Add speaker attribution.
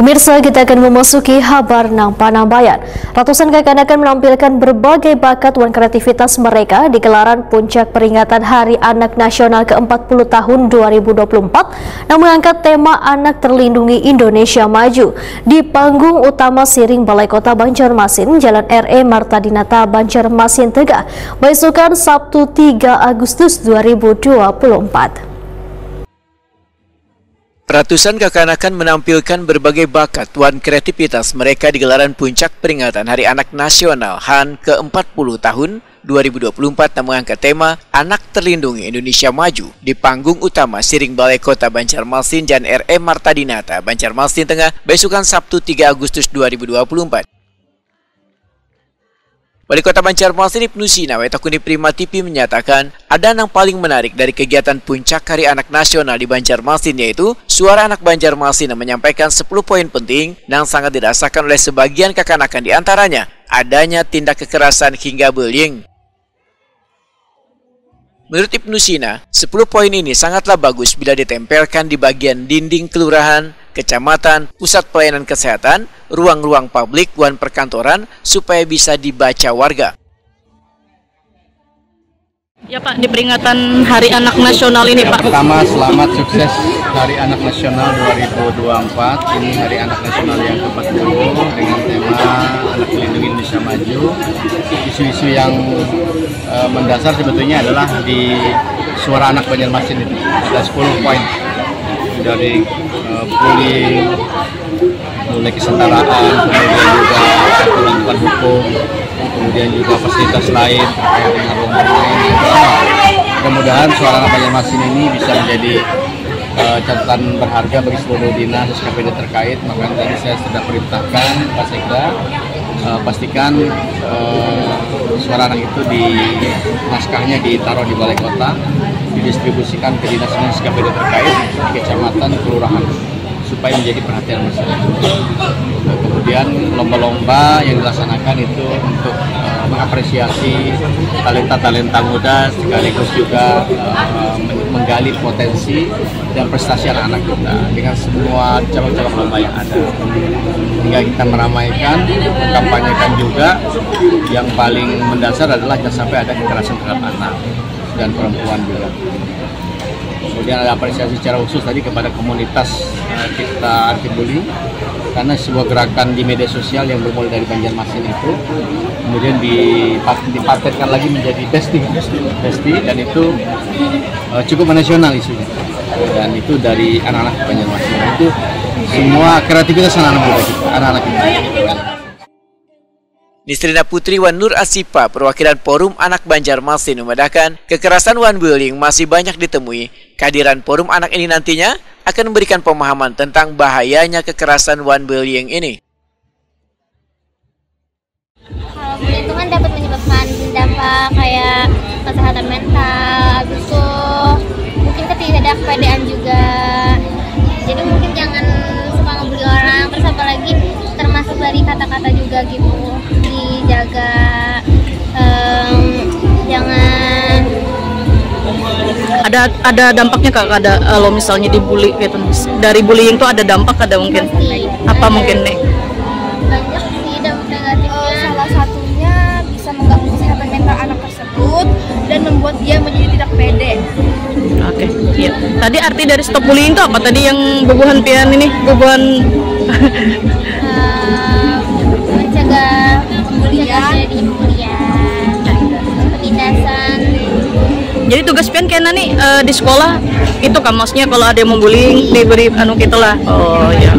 Speaker 1: Pemirsa, kita akan memasuki kabar nang Panambayan. Ratusan kakak-kakak menampilkan berbagai bakat dan kreativitas mereka di gelaran puncak peringatan Hari Anak Nasional ke-40 tahun 2024 yang mengangkat tema Anak Terlindungi Indonesia Maju di panggung utama Siring Balai Kota Banjarmasin, Jalan R.E. Martadinata, Banjarmasin, Tegah, besokan Sabtu 3 Agustus 2024.
Speaker 2: Ratusan kakak-anak menampilkan berbagai bakat dan kreativitas mereka di gelaran puncak peringatan Hari Anak Nasional HAN ke-40 tahun 2024 yang mengangkat tema Anak Terlindungi Indonesia Maju di panggung utama Siring Balai Kota Banjarmasin, Jalan R.E. Martadinata, Banjarmasin Tengah, besokan Sabtu 3 Agustus 2024. Wali Kota Banjarmasin Ibnu Sina Wetakuni Prima TV menyatakan ada yang paling menarik dari kegiatan puncak Hari Anak Nasional di Banjarmasin, yaitu suara anak Banjarmasin yang menyampaikan 10 poin penting yang sangat dirasakan oleh sebagian kakak-kakak, di antaranya adanya tindak kekerasan hingga bullying. Menurut Ibnu Sina, 10 poin ini sangatlah bagus bila ditempelkan di bagian dinding kelurahan, kecamatan, pusat pelayanan kesehatan, ruang-ruang publik, dan perkantoran supaya bisa dibaca warga.
Speaker 3: Ya Pak, di peringatan Hari Anak Nasional ini Pak.
Speaker 4: Pertama, selamat sukses Hari Anak Nasional 2024. Ini Hari Anak Nasional yang ke-40 dengan tema Anak Terlindungi Indonesia Maju. Isu-isu yang mendasar sebetulnya adalah di suara anak Banjarmasin itu. Ada 10 poin. Dari bullying, mulai kesetaraan, kemudian juga aturan hukum, kemudian juga fasilitas lain terkait dengan rumah. Mudah-mudahan suara anak Banjarmasin ini bisa menjadi catatan berharga bagi seluruh dinas SKPD terkait. Maka tadi saya sudah perintahkan Pak Sekda pastikan suara anak itu di naskahnya ditaruh di balai kota, didistribusikan ke dinas SKPD terkait di kecamatan, kelurahan, supaya menjadi perhatian masyarakat. Kemudian lomba-lomba yang dilaksanakan itu untuk mengapresiasi talenta-talenta muda, sekaligus juga menggali potensi dan prestasi anak-anak kita dengan semua cabang-cabang lomba yang ada. Hingga kita meramaikan, mengkampanyekan juga, yang paling mendasar adalah jangan sampai ada kekerasan terhadap anak dan perempuan juga. Kemudian ada apresiasi secara khusus tadi kepada komunitas kita anti bullying, karena sebuah gerakan di media sosial yang bermula dari Banjarmasin itu kemudian dipatenkan lagi menjadi besti, dan itu cukup nasional isunya, dan itu dari anak-anak Banjarmasin. Itu semua kreativitas anak-anak muda kita, anak-anak kita.
Speaker 2: Nisrina Putri wan Nur Asifa, perwakilan Forum Anak Banjarmasin, memandangkan kekerasan wan bullying masih banyak ditemui. Kehadiran Forum Anak ini nantinya akan memberikan pemahaman tentang bahayanya kekerasan wan bullying ini.
Speaker 5: Kalau bullying itu kan dapat menyebabkan dampak kayak kesehatan mental, habis itu mungkin ketidakpedean juga. Jadi mungkin jangan suka ngebully orang, terus apalagi termasuk dari kata-kata juga gitu, dijaga, jangan.
Speaker 3: Ada dampaknya Kak, ada kalau misalnya dibully gitu, dari bullying tuh ada dampak, ada mungkin
Speaker 5: Pasti,
Speaker 3: apa mungkin nih?
Speaker 5: Banyak sih dampak negatifnya.
Speaker 6: Salah satunya bisa mengganggu kesehatan mental anak tersebut dan membuat dia menjadi tidak pede.
Speaker 3: Oke, iya. Tadi arti dari stop bullying itu apa tadi yang bubuhan pian ini, bubuhan
Speaker 5: Mencegah terjadi pembulian, penindasan.
Speaker 3: Jadi tugas pian kayaknya nih di sekolah itu kan, maksudnya kalau ada yang membullying diberi anu gitulah. Oh ya.